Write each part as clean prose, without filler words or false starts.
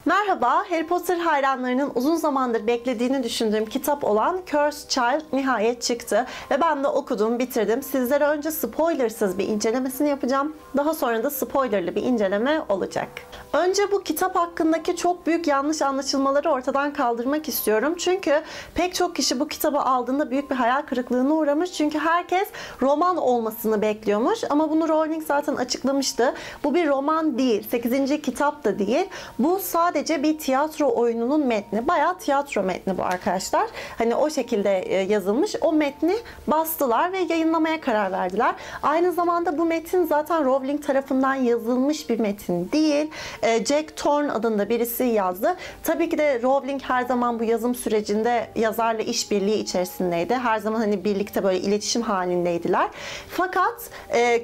Merhaba, Harry Potter hayranlarının uzun zamandır beklediğini düşündüğüm kitap olan Cursed Child nihayet çıktı ve ben de okudum, bitirdim. Sizlere önce spoilersız bir incelemesini yapacağım. Daha sonra da spoilerlı bir inceleme olacak. Önce bu kitap hakkındaki çok büyük yanlış anlaşılmaları ortadan kaldırmak istiyorum. Çünkü pek çok kişi bu kitabı aldığında büyük bir hayal kırıklığına uğramış. Çünkü herkes roman olmasını bekliyormuş. Ama bunu Rowling zaten açıklamıştı. Bu bir roman değil, 8. kitap da değil. Bu sadece bir tiyatro oyununun metni. Bayağı tiyatro metni bu arkadaşlar. Hani o şekilde yazılmış. O metni bastılar ve yayınlamaya karar verdiler. Aynı zamanda bu metin zaten Rowling tarafından yazılmış bir metin değil. Jack Thorne adında birisi yazdı. Tabii ki de Rowling her zaman bu yazım sürecinde yazarla işbirliği içerisindeydi. Her zaman hani birlikte böyle iletişim halindeydiler. Fakat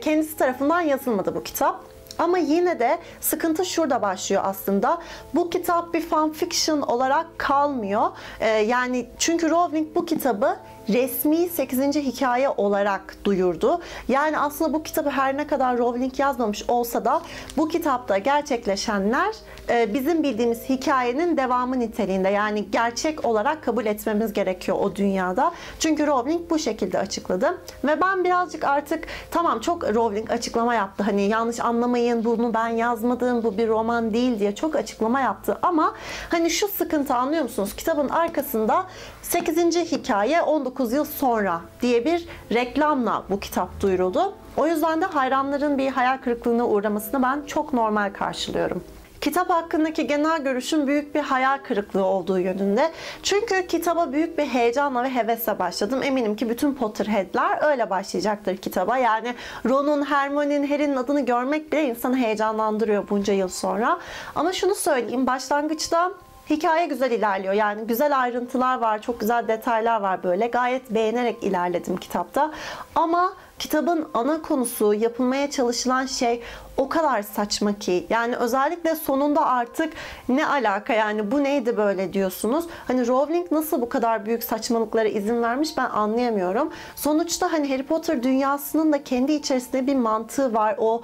kendisi tarafından yazılmadı bu kitap. Ama yine de sıkıntı şurada başlıyor aslında. Bu kitap bir fanfiction olarak kalmıyor. Yani çünkü Rowling bu kitabı resmi 8. hikaye olarak duyurdu. Yani aslında bu kitabı her ne kadar Rowling yazmamış olsa da bu kitapta gerçekleşenler bizim bildiğimiz hikayenin devamı niteliğinde. Yani gerçek olarak kabul etmemiz gerekiyor o dünyada. Çünkü Rowling bu şekilde açıkladı. Ve ben birazcık artık tamam çok Rowling açıklama yaptı. Hani yanlış anlamayın, bunu ben yazmadım, bu bir roman değil diye çok açıklama yaptı. Ama hani şu sıkıntı, anlıyor musunuz? Kitabın arkasında 8. hikaye 19 yıl sonra diye bir reklamla bu kitap duyuruldu. O yüzden de hayranların bir hayal kırıklığına uğramasını ben çok normal karşılıyorum. Kitap hakkındaki genel görüşüm büyük bir hayal kırıklığı olduğu yönünde. Çünkü kitaba büyük bir heyecanla ve hevesle başladım. Eminim ki bütün Potterhead'ler öyle başlayacaktır kitaba. Yani Ron'un, Hermione'nin, Harry'nin adını görmek bile insanı heyecanlandırıyor bunca yıl sonra. Ama şunu söyleyeyim, başlangıçta hikaye güzel ilerliyor. Yani güzel ayrıntılar var, çok güzel detaylar var böyle. Gayet beğenerek ilerledim kitapta. Ama kitabın ana konusu, yapılmaya çalışılan şey o kadar saçma ki. Yani özellikle sonunda artık ne alaka, yani bu neydi böyle diyorsunuz. Hani Rowling nasıl bu kadar büyük saçmalıklara izin vermiş ben anlayamıyorum. Sonuçta hani Harry Potter dünyasının da kendi içerisinde bir mantığı var. O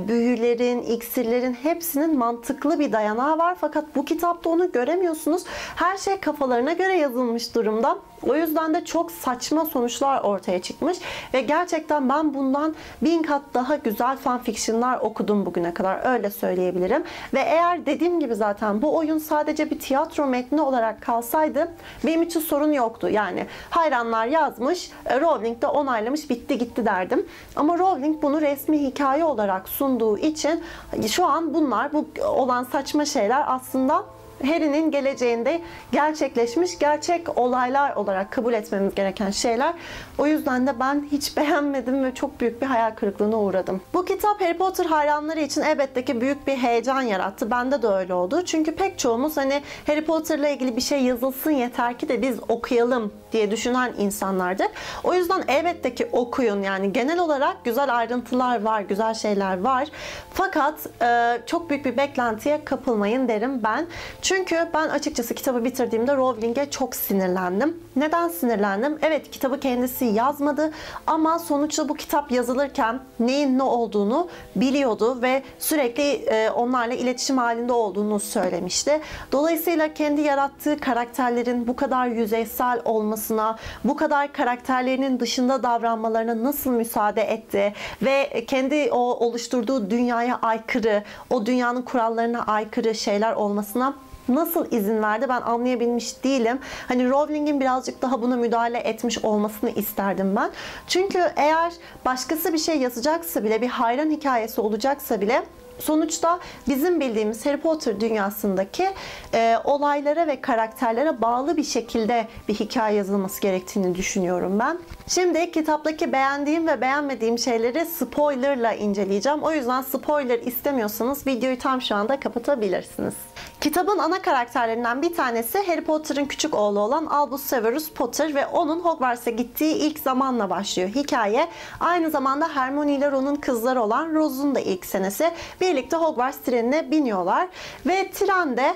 büyülerin, iksirlerin hepsinin mantıklı bir dayanağı var. Fakat bu kitapta onu göremiyorsunuz. Her şey kafalarına göre yazılmış durumda. O yüzden de çok saçma sonuçlar ortaya çıkmış. Ve gerçekten ben bundan 1000 kat daha güzel fanfictionlar okudum bugüne kadar, öyle söyleyebilirim. Ve eğer dediğim gibi zaten bu oyun sadece bir tiyatro metni olarak kalsaydı benim için sorun yoktu. Yani hayranlar yazmış, Rowling de onaylamış, bitti gitti derdim. Ama Rowling bunu resmi hikaye olarak sunduğu için şu an bunlar, bu olan saçma şeyler aslında Harry'nin geleceğinde gerçekleşmiş gerçek olaylar olarak kabul etmemiz gereken şeyler. O yüzden de ben hiç beğenmedim ve çok büyük bir hayal kırıklığına uğradım. Bu kitap Harry Potter hayranları için elbette ki büyük bir heyecan yarattı. Bende de öyle oldu. Çünkü pek çoğumuz hani Harry Potter'la ilgili bir şey yazılsın yeter ki de biz okuyalım diye düşünen insanlardır. O yüzden elbette ki okuyun. Yani genel olarak güzel ayrıntılar var, güzel şeyler var. Fakat çok büyük bir beklentiye kapılmayın derim ben. Çünkü ben açıkçası kitabı bitirdiğimde Rowling'e çok sinirlendim. Neden sinirlendim? Evet, kitabı kendisi yazmadı ama sonuçta bu kitap yazılırken neyin ne olduğunu biliyordu ve sürekli onlarla iletişim halinde olduğunu söylemişti. Dolayısıyla kendi yarattığı karakterlerin bu kadar yüzeysel olmasına, bu kadar karakterlerinin dışında davranmalarına nasıl müsaade etti ve kendi o oluşturduğu dünyaya aykırı, o dünyanın kurallarına aykırı şeyler olmasına nasıl izin verdi ben anlayabilmiş değilim. Hani Rowling'in birazcık daha buna müdahale etmiş olmasını isterdim ben. Çünkü eğer başkası bir şey yazacaksa bile, bir hayran hikayesi olacaksa bile sonuçta bizim bildiğimiz Harry Potter dünyasındaki olaylara ve karakterlere bağlı bir şekilde bir hikaye yazılması gerektiğini düşünüyorum ben. Şimdi kitaptaki beğendiğim ve beğenmediğim şeyleri spoilerla inceleyeceğim. O yüzden spoiler istemiyorsanız videoyu tam şu anda kapatabilirsiniz. Kitabın ana karakterlerinden bir tanesi Harry Potter'ın küçük oğlu olan Albus Severus Potter ve onun Hogwarts'a gittiği ilk zamanla başlıyor hikaye. Aynı zamanda Hermione ile Ron'un kızları olan Rose'un da ilk senesi. Birlikte Hogwarts trenine biniyorlar ve trende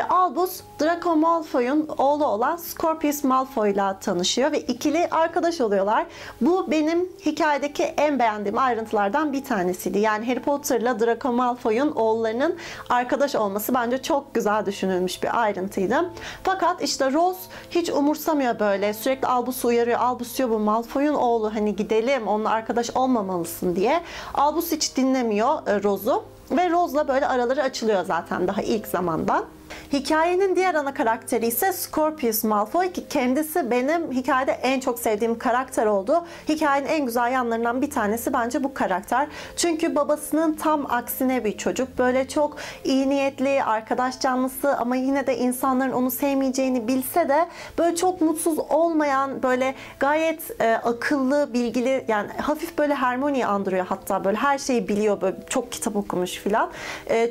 Albus Draco Malfoy'un oğlu olan Scorpius Malfoy'la tanışıyor ve ikili arkadaş oluyor oluyorlar. Bu benim hikayedeki en beğendiğim ayrıntılardan bir tanesiydi. Yani Harry Potter'la Draco Malfoy'un oğullarının arkadaş olması bence çok güzel düşünülmüş bir ayrıntıydı. Fakat işte Rose hiç umursamıyor böyle. Sürekli Albus'u uyarıyor. Albus diyor bu Malfoy'un oğlu, hani gidelim, onunla arkadaş olmamalısın diye. Albus hiç dinlemiyor Rose'u. Ve Rose'la böyle araları açılıyor zaten daha ilk zamandan. Hikayenin diğer ana karakteri ise Scorpius Malfoy, ki kendisi benim hikayede en çok sevdiğim karakter oldu. Hikayenin en güzel yanlarından bir tanesi bence bu karakter. Çünkü babasının tam aksine bir çocuk. Böyle çok iyi niyetli, arkadaş canlısı ama yine de insanların onu sevmeyeceğini bilse de böyle çok mutsuz olmayan, böyle gayet akıllı, bilgili, yani hafif böyle Hermione'yi andırıyor hatta, böyle her şeyi biliyor, böyle çok kitap okumuş filan.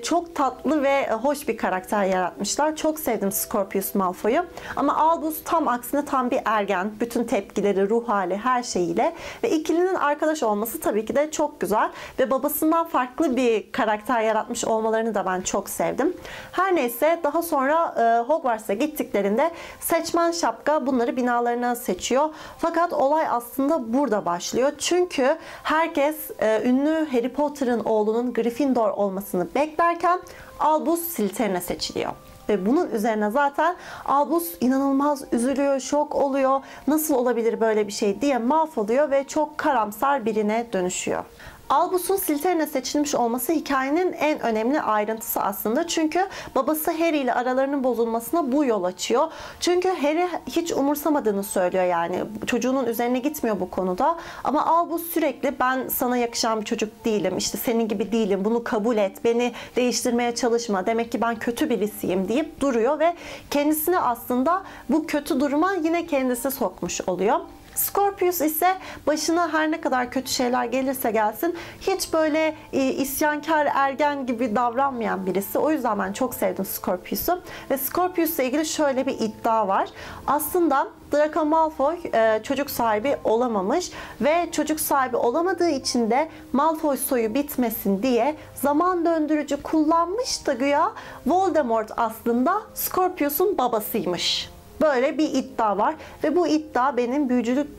Çok tatlı ve hoş bir karakter yaratmışlar. Çok sevdim Scorpius Malfoy'u. Ama Albus tam aksine tam bir ergen. Bütün tepkileri, ruh hali, her şeyiyle. Ve ikilinin arkadaş olması tabii ki de çok güzel. Ve babasından farklı bir karakter yaratmış olmalarını da ben çok sevdim. Her neyse, daha sonra Hogwarts'a gittiklerinde seçmen şapka bunları binalarına seçiyor. Fakat olay aslında burada başlıyor. Çünkü herkes ünlü Harry Potter'ın oğlunun Gryffindor olmasını beklerken Albus Slytherin'e seçiliyor. Ve bunun üzerine zaten Albus inanılmaz üzülüyor, şok oluyor. Nasıl olabilir böyle bir şey diye mahvoluyor ve çok karamsar birine dönüşüyor. Albus'un Slytherin'e seçilmiş olması hikayenin en önemli ayrıntısı aslında. Çünkü babası Harry ile aralarının bozulmasına bu yol açıyor. Çünkü Harry hiç umursamadığını söylüyor yani. Çocuğunun üzerine gitmiyor bu konuda. Ama Albus sürekli ben sana yakışan bir çocuk değilim, işte senin gibi değilim, bunu kabul et, beni değiştirmeye çalışma, demek ki ben kötü birisiyim deyip duruyor ve kendisini aslında bu kötü duruma yine kendisi sokmuş oluyor. Scorpius ise başına her ne kadar kötü şeyler gelirse gelsin hiç böyle isyankar, ergen gibi davranmayan birisi. O yüzden ben çok sevdim Scorpius'u. Ve Scorpius'la ilgili şöyle bir iddia var. Aslında Draco Malfoy çocuk sahibi olamamış ve çocuk sahibi olamadığı için de Malfoy soyu bitmesin diye zaman döndürücü kullanmış da güya Voldemort aslında Scorpius'un babasıymış. Böyle bir iddia var ve bu iddia benim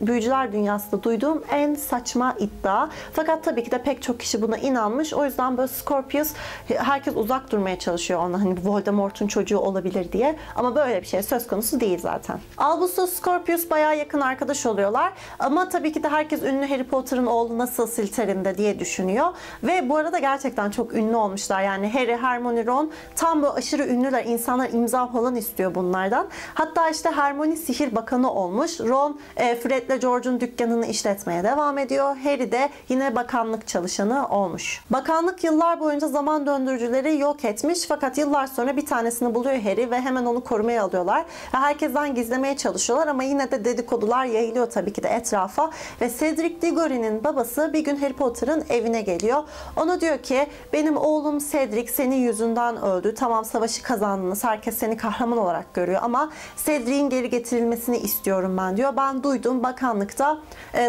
büyücüler dünyasında duyduğum en saçma iddia. Fakat tabii ki de pek çok kişi buna inanmış. O yüzden böyle Scorpius, herkes uzak durmaya çalışıyor ona, hani Voldemort'un çocuğu olabilir diye. Ama böyle bir şey söz konusu değil zaten. Albus'la Scorpius bayağı yakın arkadaş oluyorlar. Ama tabii ki de herkes ünlü Harry Potter'ın oğlu nasıl Slytherin'de diye düşünüyor. Ve bu arada gerçekten çok ünlü olmuşlar. Yani Harry, Hermione, Ron tam böyle aşırı ünlüler. İnsanlar imza falan istiyor bunlardan. Hatta işte Hermione sihir bakanı olmuş. Ron Fred'le George'un dükkanını işletmeye devam ediyor. Harry de yine bakanlık çalışanı olmuş. Bakanlık yıllar boyunca zaman döndürücüleri yok etmiş. Fakat yıllar sonra bir tanesini buluyor Harry ve hemen onu korumaya alıyorlar. Ve herkesten gizlemeye çalışıyorlar ama yine de dedikodular yayılıyor tabii ki de etrafa. Ve Cedric Diggory'nin babası bir gün Harry Potter'ın evine geliyor. Ona diyor ki benim oğlum Cedric senin yüzünden öldü. Tamam, savaşı kazandınız. Herkes seni kahraman olarak görüyor ama Cedric'in geri getirilmesini istiyorum ben diyor. Ben duydum bakanlıkta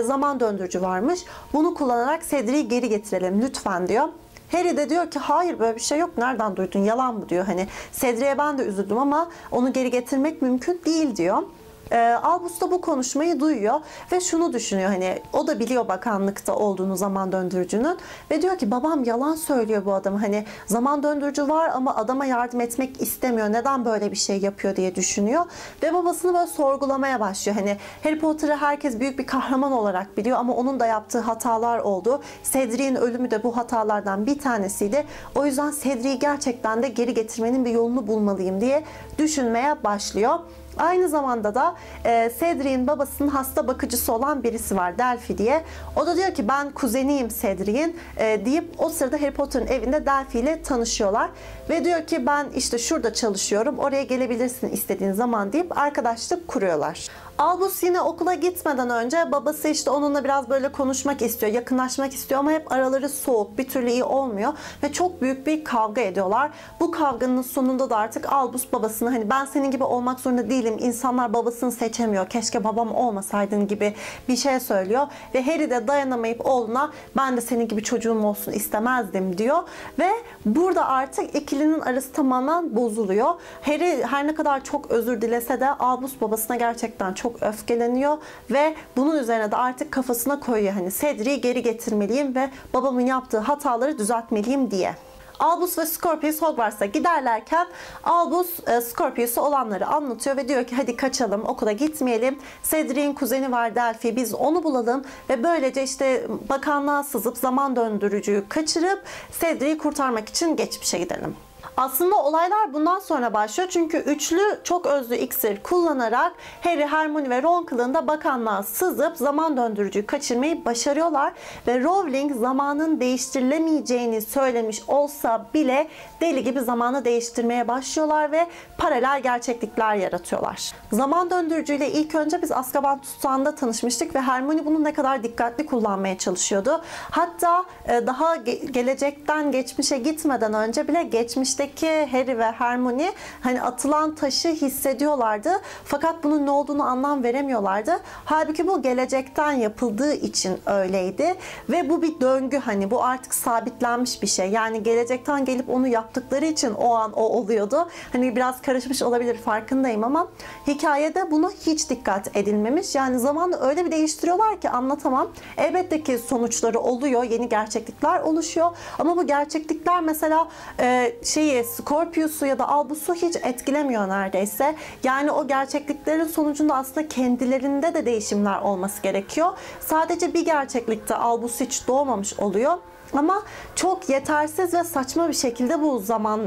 zaman döndürücü varmış. Bunu kullanarak Cedric'i geri getirelim lütfen diyor. Harry de diyor ki hayır, böyle bir şey yok. Nereden duydun? Yalan mı diyor. Hani Cedric'e ben de üzüldüm ama onu geri getirmek mümkün değil diyor. Albus da bu konuşmayı duyuyor ve şunu düşünüyor, hani o da biliyor bakanlıkta olduğunu zaman döndürücünün ve diyor ki babam yalan söylüyor bu adam, hani zaman döndürücü var ama adama yardım etmek istemiyor, neden böyle bir şey yapıyor diye düşünüyor ve babasını böyle sorgulamaya başlıyor. Hani Harry Potter'ı herkes büyük bir kahraman olarak biliyor ama onun da yaptığı hatalar oldu. Cedric'in ölümü de bu hatalardan bir tanesiydi. O yüzden Cedric'i gerçekten de geri getirmenin bir yolunu bulmalıyım diye düşünmeye başlıyor. Aynı zamanda da Cedric'in babasının hasta bakıcısı olan birisi var, Delphi diye. O da diyor ki ben kuzeniyim Cedric'in deyip o sırada Harry Potter'ın evinde Delphi ile tanışıyorlar. Ve diyor ki ben işte şurada çalışıyorum, oraya gelebilirsin istediğin zaman deyip arkadaşlık kuruyorlar. Albus yine okula gitmeden önce babası işte onunla biraz böyle konuşmak istiyor, yakınlaşmak istiyor ama hep araları soğuk, bir türlü iyi olmuyor ve çok büyük bir kavga ediyorlar. Bu kavganın sonunda da artık Albus babasını hani ben senin gibi olmak zorunda değilim, insanlar babasını seçemiyor, keşke babam olmasaydın gibi bir şey söylüyor ve Harry de dayanamayıp oğluna ben de senin gibi çocuğum olsun istemezdim diyor ve burada artık ikilinin arası tamamen bozuluyor. Harry her ne kadar çok özür dilese de Albus babasına gerçekten çok öfkeleniyor ve bunun üzerine de artık kafasına koyuyor. Hani Cedric'i geri getirmeliyim ve babamın yaptığı hataları düzeltmeliyim diye. Albus ve Scorpius Hogwarts'a giderlerken Albus Scorpius'a olanları anlatıyor ve diyor ki hadi kaçalım, okula gitmeyelim. Cedric'in kuzeni var Delphi, biz onu bulalım ve böylece işte bakanlığa sızıp zaman döndürücüyü kaçırıp Cedric'i kurtarmak için geçmişe gidelim. Aslında olaylar bundan sonra başlıyor çünkü üçlü çok özlü iksir kullanarak Harry, Hermione ve Ron kılığında bakanlığa sızıp zaman döndürücüyü kaçırmayı başarıyorlar ve Rowling zamanın değiştirilemeyeceğini söylemiş olsa bile deli gibi zamanı değiştirmeye başlıyorlar ve paralel gerçeklikler yaratıyorlar. Zaman döndürücüyle ilk önce biz Azkaban Tutsağı'nda tanışmıştık ve Hermione bunu ne kadar dikkatli kullanmaya çalışıyordu. Hatta daha gelecekten geçmişe gitmeden önce bile geçmişteki Harry ve Hermione hani atılan taşı hissediyorlardı. Fakat bunun ne olduğunu anlam veremiyorlardı. Halbuki bu gelecekten yapıldığı için öyleydi. Ve bu bir döngü, hani bu artık sabitlenmiş bir şey. Yani gelecekten gelip onu yaptıkları için o an o oluyordu. Hani biraz karışmış olabilir, farkındayım ama hikayede buna hiç dikkat edilmemiş. Yani zamanla öyle bir değiştiriyorlar ki anlatamam. Elbette ki sonuçları oluyor. Yeni gerçeklikler oluşuyor. Ama bu gerçeklikler mesela Scorpius'u ya da Albus'u hiç etkilemiyor neredeyse. Yani o gerçekliklerin sonucunda aslında kendilerinde de değişimler olması gerekiyor. Sadece bir gerçeklikte Albus hiç doğmamış oluyor. Ama çok yetersiz ve saçma bir şekilde bu zaman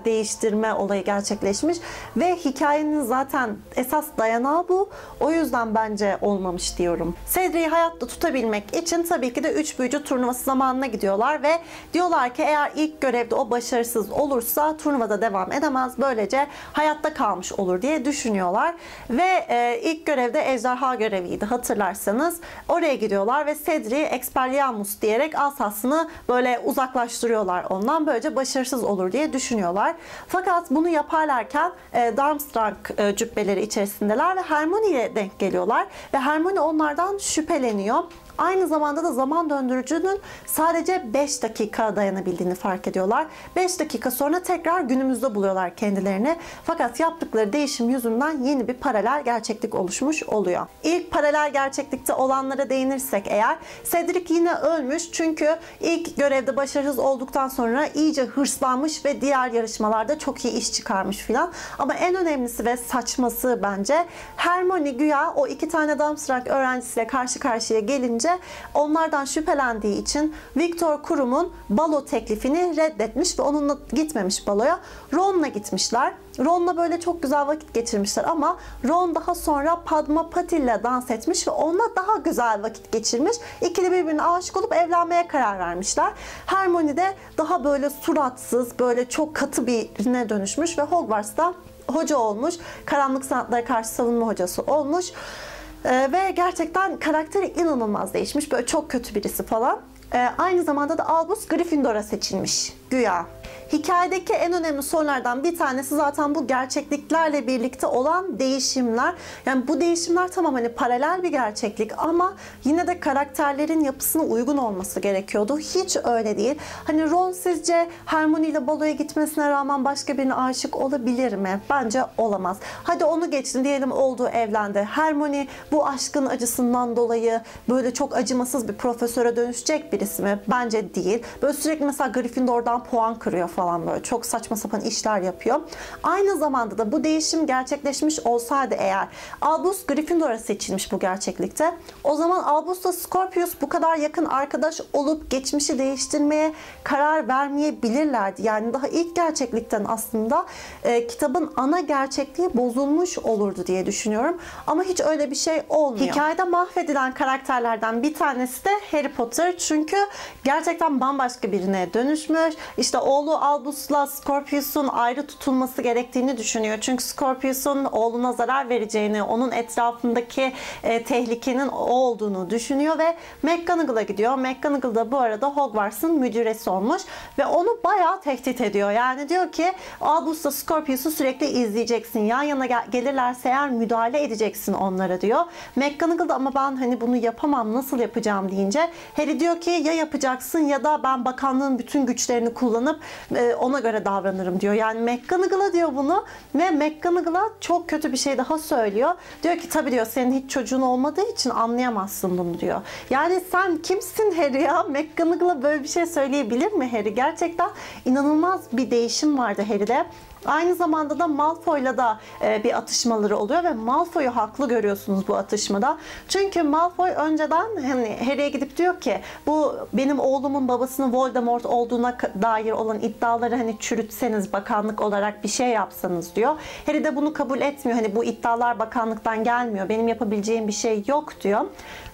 değiştirme olayı gerçekleşmiş ve hikayenin zaten esas dayanağı bu. O yüzden bence olmamış diyorum. Cedric'i hayatta tutabilmek için tabii ki de 3 büyücü turnuvası zamanına gidiyorlar ve diyorlar ki eğer ilk görevde o başarısız olursa turnuvada devam edemez. Böylece hayatta kalmış olur diye düşünüyorlar. Ve ilk görevde ejderha göreviydi hatırlarsanız. Oraya gidiyorlar ve Cedric'i Expelliarmus diyerek asasını böyle uzaklaştırıyorlar ondan. Böylece başarısız olur diye düşünüyorlar. Fakat bunu yaparlarken Durmstrang cübbeleri içerisindeler ve Hermione ile denk geliyorlar. Ve Hermione onlardan şüpheleniyor. Aynı zamanda da zaman döndürücünün sadece 5 dakika dayanabildiğini fark ediyorlar. 5 dakika sonra tekrar günümüzde buluyorlar kendilerini. Fakat yaptıkları değişim yüzünden yeni bir paralel gerçeklik oluşmuş oluyor. İlk paralel gerçeklikte olanlara değinirsek eğer, Cedric yine ölmüş çünkü ilk görevde başarısız olduktan sonra iyice hırslanmış ve diğer yarışmalarda çok iyi iş çıkarmış filan. Ama en önemlisi ve saçması bence Hermione güya o 2 tane Durmstrang öğrencisiyle karşı karşıya gelince onlardan şüphelendiği için Viktor Krum'un balo teklifini reddetmiş ve onunla gitmemiş baloya. Ron'la gitmişler. Ron'la böyle çok güzel vakit geçirmişler ama Ron daha sonra Padma Patil'le dans etmiş ve onunla daha güzel vakit geçirmiş. İkili birbirine aşık olup evlenmeye karar vermişler. Hermione de daha böyle suratsız, böyle çok katı birine dönüşmüş ve Hogwarts'ta hoca olmuş. Karanlık sanatlara karşı savunma hocası olmuş. Ve gerçekten karakteri inanılmaz değişmiş. Böyle çok kötü birisi falan. Aynı zamanda da Albus Gryffindor'a seçilmiş güya. Hikayedeki en önemli sorulardan bir tanesi zaten bu gerçekliklerle birlikte olan değişimler. Yani bu değişimler tamam hani paralel bir gerçeklik ama yine de karakterlerin yapısına uygun olması gerekiyordu. Hiç öyle değil. Hani Ron sizce Hermione ile baloya gitmesine rağmen başka birine aşık olabilir mi? Bence olamaz. Hadi onu geçtim diyelim, oldu, evlendi. Hermione bu aşkın acısından dolayı böyle çok acımasız bir profesöre dönüşecek birisi mi? Bence değil. Böyle sürekli mesela Gryffindor'dan puan kırıyor falan, böyle çok saçma sapan işler yapıyor. Aynı zamanda da bu değişim gerçekleşmiş olsaydı eğer, Albus Gryffindor'a seçilmiş bu gerçeklikte, o zaman Albus'la Scorpius bu kadar yakın arkadaş olup geçmişi değiştirmeye karar vermeyebilirlerdi. Yani daha ilk gerçeklikten aslında kitabın ana gerçekliği bozulmuş olurdu diye düşünüyorum. Ama hiç öyle bir şey olmuyor. Hikayede mahvedilen karakterlerden bir tanesi de Harry Potter. Çünkü gerçekten bambaşka birine dönüşmüş. İşte oğlu Albus'la Scorpius'un ayrı tutulması gerektiğini düşünüyor. Çünkü Scorpius'un oğluna zarar vereceğini, onun etrafındaki tehlikenin o olduğunu düşünüyor ve McGonagall'a gidiyor. McGonagall da bu arada Hogwarts'ın müdüresi olmuş ve onu bayağı tehdit ediyor. Yani diyor ki Albus'la Scorpius'u sürekli izleyeceksin. Yan yana gelirlerse eğer müdahale edeceksin onlara diyor. McGonagall da ama ben hani bunu yapamam, nasıl yapacağım deyince Harry diyor ki ya yapacaksın ya da ben bakanlığın bütün güçlerini kullanıp ona göre davranırım diyor. Yani McGonagall'a diyor bunu ve McGonagall'a çok kötü bir şey daha söylüyor. Diyor ki tabii diyor senin hiç çocuğun olmadığı için anlayamazsın bunu diyor. Yani sen kimsin Harry ya? McGonagall'a böyle bir şey söyleyebilir mi Harry? Gerçekten inanılmaz bir değişim vardı Harry'de. Aynı zamanda da Malfoy'la da bir atışmaları oluyor ve Malfoy'u haklı görüyorsunuz bu atışmada. Çünkü Malfoy önceden hani Harry'e gidip diyor ki bu benim oğlumun babasının Voldemort olduğuna dair olan iddiaları hani çürütseniz bakanlık olarak bir şey yapsanız diyor. Harry de bunu kabul etmiyor. Hani bu iddialar bakanlıktan gelmiyor. Benim yapabileceğim bir şey yok diyor.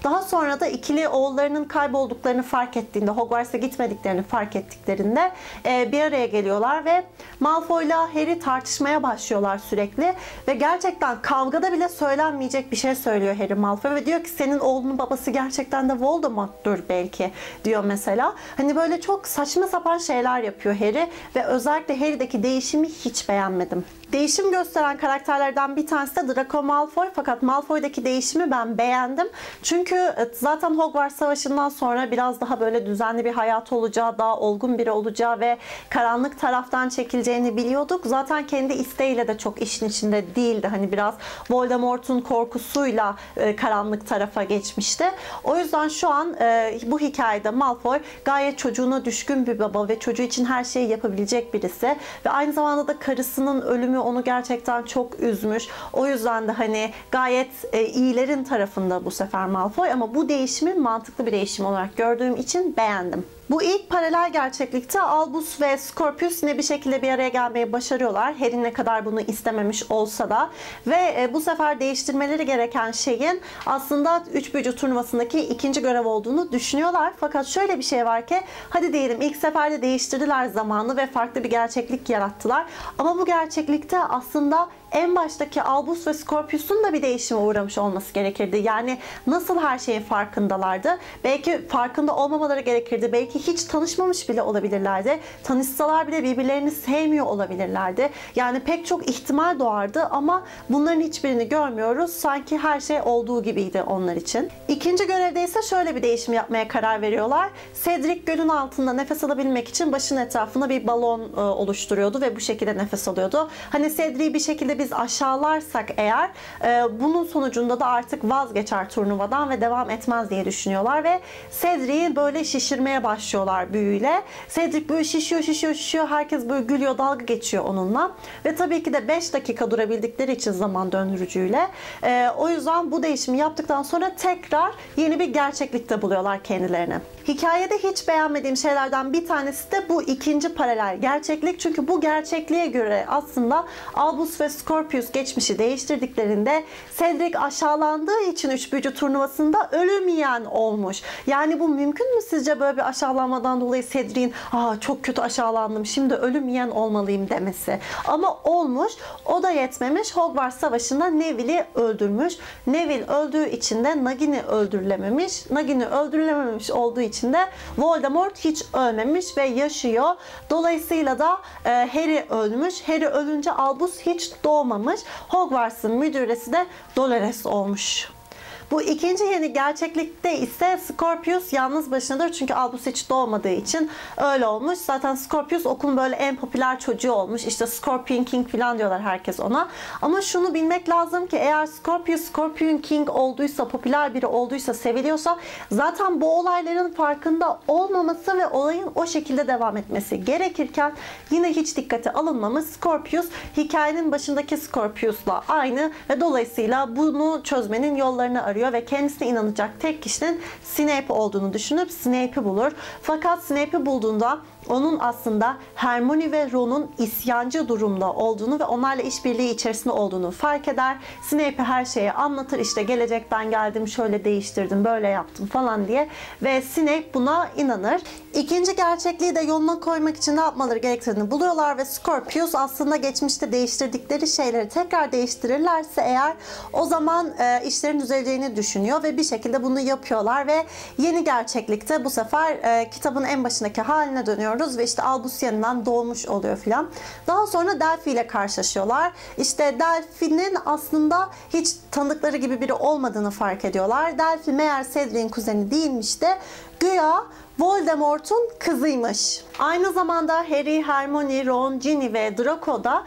Daha sonra da ikili oğullarının kaybolduklarını fark ettiğinde, Hogwarts'a gitmediklerini fark ettiklerinde bir araya geliyorlar ve Malfoy'la Harry tartışmaya başlıyorlar sürekli ve gerçekten kavgada bile söylenmeyecek bir şey söylüyor Harry Malfoy ve diyor ki senin oğlunun babası gerçekten de Voldemort'tur belki diyor mesela. Hani böyle çok saçma sapan şeyler yapıyor Harry ve özellikle Harry'deki değişimi hiç beğenmedim. Değişim gösteren karakterlerden bir tanesi de Draco Malfoy, fakat Malfoy'daki değişimi ben beğendim. Çünkü zaten Hogwarts Savaşı'ndan sonra biraz daha böyle düzenli bir hayat olacağı, daha olgun biri olacağı ve karanlık taraftan çekileceğini biliyorduk. Zaten kendi isteğiyle de çok işin içinde değildi. Hani biraz Voldemort'un korkusuyla karanlık tarafa geçmişti. O yüzden şu an bu hikayede Malfoy gayet çocuğuna düşkün bir baba ve çocuğu için her şeyi yapabilecek birisi. Ve aynı zamanda da karısının ölümü onu gerçekten çok üzmüş. O yüzden de hani gayet iyilerin tarafında bu sefer Malfoy, ama bu değişimi mantıklı bir değişim olarak gördüğüm için beğendim. Bu ilk paralel gerçeklikte Albus ve Scorpius yine bir şekilde bir araya gelmeyi başarıyorlar. Harry ne kadar bunu istememiş olsa da. Ve bu sefer değiştirmeleri gereken şeyin aslında 3 büyücü turnuvasındaki ikinci görev olduğunu düşünüyorlar. Fakat şöyle bir şey var ki, hadi diyelim ilk seferde değiştirdiler zamanı ve farklı bir gerçeklik yarattılar. Ama bu gerçeklikte aslında en baştaki Albus ve Scorpius'un da bir değişime uğramış olması gerekirdi. Yani nasıl her şeyin farkındalardı? Belki farkında olmamaları gerekirdi. Belki hiç tanışmamış bile olabilirlerdi. Tanışsalar bile birbirlerini sevmiyor olabilirlerdi. Yani pek çok ihtimal doğardı ama bunların hiçbirini görmüyoruz. Sanki her şey olduğu gibiydi onlar için. İkinci görevde ise şöyle bir değişim yapmaya karar veriyorlar. Cedric gölün altında nefes alabilmek için başının etrafına bir balon oluşturuyordu ve bu şekilde nefes alıyordu. Hani Cedric'i bir şekilde biz aşağılarsak eğer bunun sonucunda da artık vazgeçer turnuvadan ve devam etmez diye düşünüyorlar ve Cedric'i böyle şişirmeye başlıyorlar büyüyle. Cedric böyle şişiyor. Herkes böyle gülüyor, dalga geçiyor onunla. Ve tabii ki de 5 dakika durabildikleri için zaman döndürücüyle. O yüzden bu değişimi yaptıktan sonra tekrar yeni bir gerçeklikte buluyorlar kendilerini. Hikayede hiç beğenmediğim şeylerden bir tanesi de bu ikinci paralel gerçeklik. Çünkü bu gerçekliğe göre aslında Albus ve Scorpius geçmişi değiştirdiklerinde Cedric aşağılandığı için 3 büyücü turnuvasında ölüm yiyen olmuş. Yani bu mümkün mü sizce, böyle bir aşağılanmadan dolayı Cedric'in çok kötü aşağılandım, şimdi ölüm yiyen olmalıyım demesi? Ama olmuş. O da yetmemiş. Hogwarts Savaşı'nda Neville'i öldürmüş. Neville öldüğü için de Nagini öldürülememiş. Nagini öldürülememiş olduğu için de Voldemort hiç ölmemiş ve yaşıyor. Dolayısıyla da Harry ölmüş. Harry ölünce Albus hiç doğmamış. Hogwarts'ın müdüresi de Dolores olmuş. Bu ikinci yeni gerçeklikte ise Scorpius yalnız başınadır. Çünkü Albus hiç doğmadığı için öyle olmuş. Zaten Scorpius okulun böyle en popüler çocuğu olmuş. İşte Scorpion King falan diyorlar herkes ona. Ama şunu bilmek lazım ki eğer Scorpius Scorpion King olduysa, popüler biri olduysa, seviliyorsa zaten bu olayların farkında olmaması ve olayın o şekilde devam etmesi gerekirken yine hiç dikkate alınmamış. Scorpius hikayenin başındaki Scorpius'la aynı ve dolayısıyla bunu çözmenin yollarını arıyor ve kendisine inanacak tek kişinin Snape olduğunu düşünüp Snape'i bulur. Fakat Snape'i bulduğunda onun aslında Hermione ve Ron'un isyancı durumda olduğunu ve onlarla işbirliği içerisinde olduğunu fark eder. Snape'e her şeyi anlatır. İşte gelecekten geldim, şöyle değiştirdim, böyle yaptım falan diye. Ve Snape buna inanır. İkinci gerçekliği de yoluna koymak için ne yapmaları gerektiğini buluyorlar ve Scorpius aslında geçmişte değiştirdikleri şeyleri tekrar değiştirirlerse eğer o zaman işlerin düzeleceğini düşünüyor ve bir şekilde bunu yapıyorlar ve yeni gerçeklikte bu sefer kitabın en başındaki haline dönüyoruz ve işte Albus yanından doğmuş oluyor filan. Daha sonra Delphi ile karşılaşıyorlar. İşte Delphi'nin aslında hiç tanıdıkları gibi biri olmadığını fark ediyorlar. Delphi meğer Cedric'in kuzeni değilmiş de Güya Voldemort'un kızıymış. Aynı zamanda Harry, Hermione, Ron, Ginny ve Draco da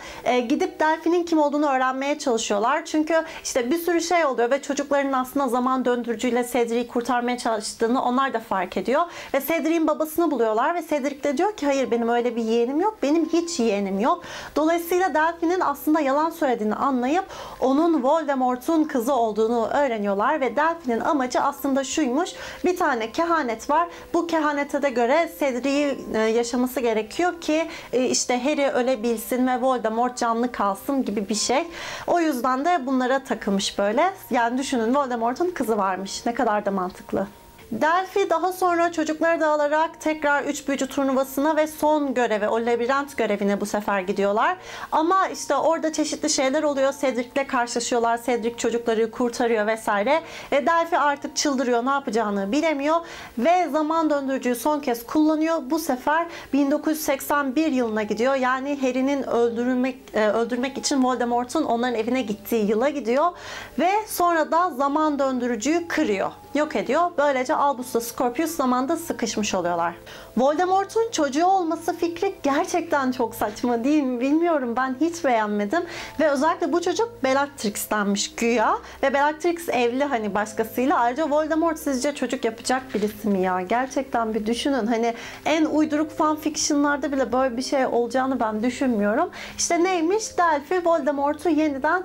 gidip Delphi'nin kim olduğunu öğrenmeye çalışıyorlar. Çünkü işte bir sürü şey oluyor ve çocukların aslında zaman döndürücüyle Cedric'i kurtarmaya çalıştığını onlar da fark ediyor. Ve Cedric'in babasını buluyorlar ve Cedric de diyor ki hayır benim öyle bir yeğenim yok, benim hiç yeğenim yok. Dolayısıyla Delphi'nin aslında yalan söylediğini anlayıp onun Voldemort'un kızı olduğunu öğreniyorlar ve Delphi'nin amacı aslında şuymuş: bir tane kehanet var. Bu kehanete de göre Cedric'i yaşaması gerekiyor ki işte Harry ölebilsin ve Voldemort canlı kalsın gibi bir şey. O yüzden de bunlara takılmış böyle. Yani düşünün, Voldemort'un kızı varmış. Ne kadar da mantıklı. Delphi daha sonra çocukları da alarak tekrar 3 büyücü turnuvasına ve son göreve, o labirent görevine bu sefer gidiyorlar. Ama işte orada çeşitli şeyler oluyor. Cedric'le karşılaşıyorlar. Cedric çocukları kurtarıyor vesaire. Delphi artık çıldırıyor, ne yapacağını bilemiyor ve zaman döndürücüyü son kez kullanıyor. Bu sefer 1981 yılına gidiyor. Yani Harry'nin öldürmek için Voldemort'un onların evine gittiği yıla gidiyor ve sonra da zaman döndürücüyü kırıyor, yok ediyor. Böylece Albus'la Scorpius zamanda sıkışmış oluyorlar. Voldemort'un çocuğu olması fikri gerçekten çok saçma değil mi? Bilmiyorum, ben hiç beğenmedim. Ve özellikle bu çocuk Bellatrix'tenmiş güya. Ve Bellatrix evli hani başkasıyla. Ayrıca Voldemort sizce çocuk yapacak birisi mi ya? Gerçekten bir düşünün. Hani en uyduruk fanfiction'larda bile böyle bir şey olacağını ben düşünmüyorum. İşte neymiş? Delphi Voldemort'u yeniden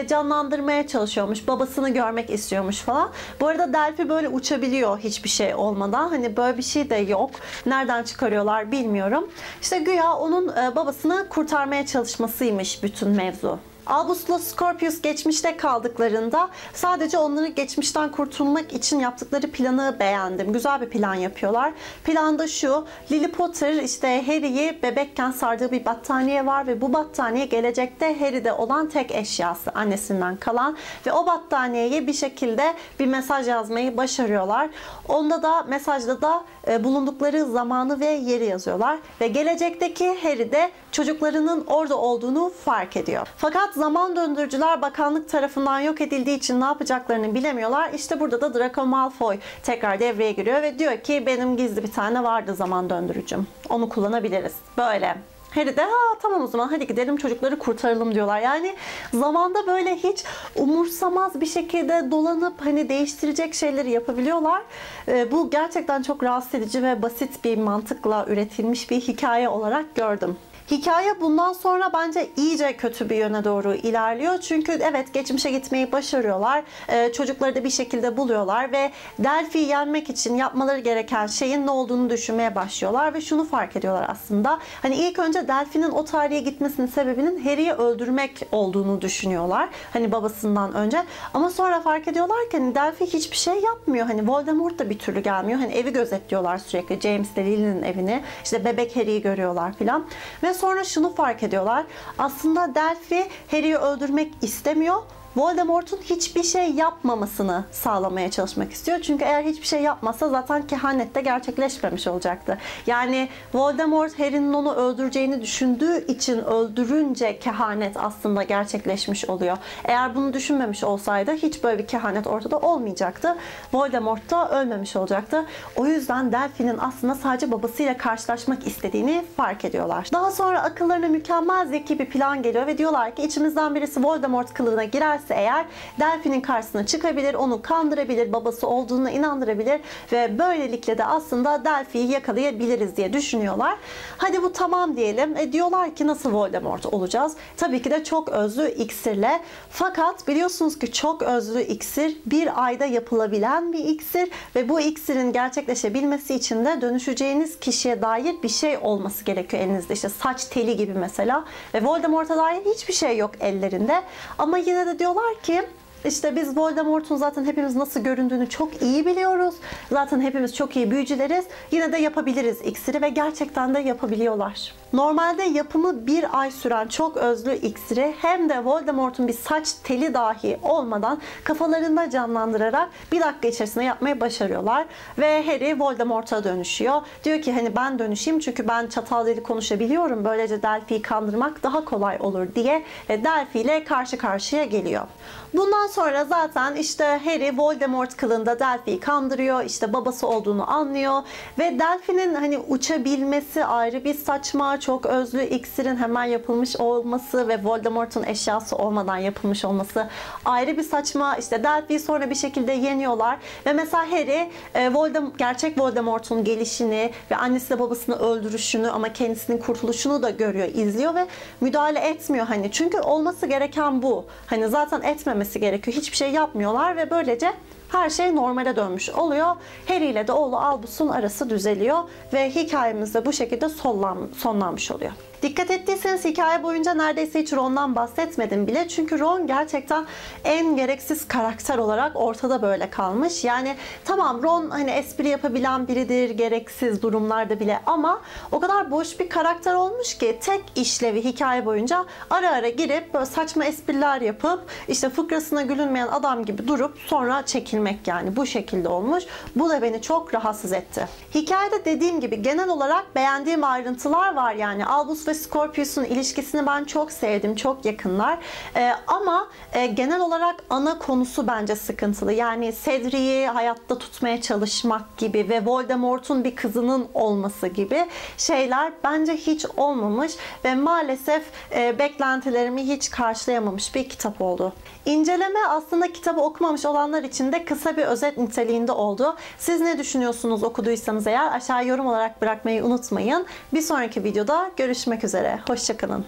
canlandırmaya çalışıyormuş. Babasını görmek istiyormuş falan. Bu arada Delphi böyle uçabiliyor hiçbir şey olmadan. Hani böyle bir şey de yok. Nereden çıkarıyorlar bilmiyorum. İşte güya onun babasını kurtarmaya çalışmasıymış bütün mevzu. Albus'la Scorpius geçmişte kaldıklarında sadece onları geçmişten kurtulmak için yaptıkları planı beğendim. Güzel bir plan yapıyorlar. Plan da şu: Lily Potter işte Harry'i bebekken sardığı bir battaniye var ve bu battaniye gelecekte Harry'de olan tek eşyası, annesinden kalan, ve o battaniyeye bir şekilde bir mesaj yazmayı başarıyorlar. Onda da, mesajda da bulundukları zamanı ve yeri yazıyorlar ve gelecekteki Harry de çocuklarının orada olduğunu fark ediyor. Fakat zaman döndürücüler bakanlık tarafından yok edildiği için ne yapacaklarını bilemiyorlar. İşte burada da Draco Malfoy tekrar devreye giriyor ve diyor ki benim gizli bir tane vardı zaman döndürücüm. Onu kullanabiliriz. Böyle. Harry de tamam o zaman hadi gidelim çocukları kurtaralım diyorlar. Yani zamanda böyle hiç umursamaz bir şekilde dolanıp hani değiştirecek şeyleri yapabiliyorlar. Bu gerçekten çok rahatsız edici ve basit bir mantıkla üretilmiş bir hikaye olarak gördüm. Hikaye bundan sonra bence iyice kötü bir yöne doğru ilerliyor. Çünkü evet, geçmişe gitmeyi başarıyorlar. Çocukları da bir şekilde buluyorlar ve Delphi'yi yenmek için yapmaları gereken şeyin ne olduğunu düşünmeye başlıyorlar ve şunu fark ediyorlar aslında. Hani ilk önce Delphi'nin o tarihe gitmesinin sebebinin Harry'i öldürmek olduğunu düşünüyorlar. Hani babasından önce. Ama sonra fark ediyorlar ki hani Delphi hiçbir şey yapmıyor. Hani Voldemort da bir türlü gelmiyor. Hani evi gözetliyorlar sürekli. James ile Lily'nin evini. İşte bebek Harry'i görüyorlar filan. Ve sonra şunu fark ediyorlar. Aslında Delphi Harry'i öldürmek istemiyor. Voldemort'un hiçbir şey yapmamasını sağlamaya çalışmak istiyor. Çünkü eğer hiçbir şey yapmazsa zaten kehanet de gerçekleşmemiş olacaktı. Yani Voldemort Harry'nin onu öldüreceğini düşündüğü için öldürünce kehanet aslında gerçekleşmiş oluyor. Eğer bunu düşünmemiş olsaydı hiç böyle bir kehanet ortada olmayacaktı. Voldemort da ölmemiş olacaktı. O yüzden Delphi'nin aslında sadece babasıyla karşılaşmak istediğini fark ediyorlar. Daha sonra akıllarına mükemmel zeki bir plan geliyor ve diyorlar ki içimizden birisi Voldemort kılığına girerse eğer Delphi'nin karşısına çıkabilir, onu kandırabilir, babası olduğuna inandırabilir ve böylelikle de aslında Delphi'yi yakalayabiliriz diye düşünüyorlar. Hadi bu tamam diyelim. Diyorlar ki nasıl Voldemort olacağız? Tabii ki de çok özlü iksirle. Fakat biliyorsunuz ki çok özlü iksir bir ayda yapılabilen bir iksir ve bu iksirin gerçekleşebilmesi için de dönüşeceğiniz kişiye dair bir şey olması gerekiyor elinizde. İşte saç teli gibi mesela. Ve Voldemort'a dair hiçbir şey yok ellerinde. Ama yine de diyorlar ki İşte biz Voldemort'un zaten hepimiz nasıl göründüğünü çok iyi biliyoruz. Zaten hepimiz çok iyi büyücüleriz. Yine de yapabiliriz iksiri ve gerçekten de yapabiliyorlar. Normalde yapımı bir ay süren çok özlü iksiri hem de Voldemort'un bir saç teli dahi olmadan kafalarında canlandırarak bir dakika içerisinde yapmayı başarıyorlar. Ve Harry Voldemort'a dönüşüyor. Diyor ki hani ben dönüşeyim çünkü ben çatal dili konuşabiliyorum. Böylece Delphi'yi kandırmak daha kolay olur diye Delphi ile karşı karşıya geliyor. Bundan Ondan sonra zaten işte Harry Voldemort kılığında Delphi'yi kandırıyor. İşte babası olduğunu anlıyor ve Delphi'nin hani uçabilmesi ayrı bir saçma, çok özlü iksirin hemen yapılmış olması ve Voldemort'un eşyası olmadan yapılmış olması ayrı bir saçma. İşte Delphi'yi sonra bir şekilde yeniyorlar ve mesela Harry gerçek Voldemort'un gelişini ve annesiyle babasını öldürüşünü ama kendisinin kurtuluşunu da görüyor, izliyor ve müdahale etmiyor hani. Çünkü olması gereken bu. Hani zaten etmemesi gerekiyor. Hiçbir şey yapmıyorlar ve böylece her şey normale dönmüş oluyor. Harry ile de oğlu Albus'un arası düzeliyor ve hikayemiz de bu şekilde sonlanmış oluyor. Dikkat ettiyseniz hikaye boyunca neredeyse hiç Ron'dan bahsetmedim bile. Çünkü Ron gerçekten en gereksiz karakter olarak ortada böyle kalmış. Yani tamam, Ron hani espri yapabilen biridir gereksiz durumlarda bile ama o kadar boş bir karakter olmuş ki tek işlevi hikaye boyunca ara ara girip böyle saçma espriler yapıp işte fıkrasına gülünmeyen adam gibi durup sonra çekilmek, yani bu şekilde olmuş. Bu da beni çok rahatsız etti. Hikayede dediğim gibi genel olarak beğendiğim ayrıntılar var. Yani Albus ve Scorpius'un ilişkisini ben çok sevdim. Çok yakınlar. Ama genel olarak ana konusu bence sıkıntılı. Yani Cedric'i hayatta tutmaya çalışmak gibi ve Voldemort'un bir kızının olması gibi şeyler bence hiç olmamış ve maalesef beklentilerimi hiç karşılayamamış bir kitap oldu. İnceleme aslında kitabı okumamış olanlar için de kısa bir özet niteliğinde oldu. Siz ne düşünüyorsunuz okuduysanız eğer aşağı yorum olarak bırakmayı unutmayın. Bir sonraki videoda görüşmek üzere. Hoşça kalın.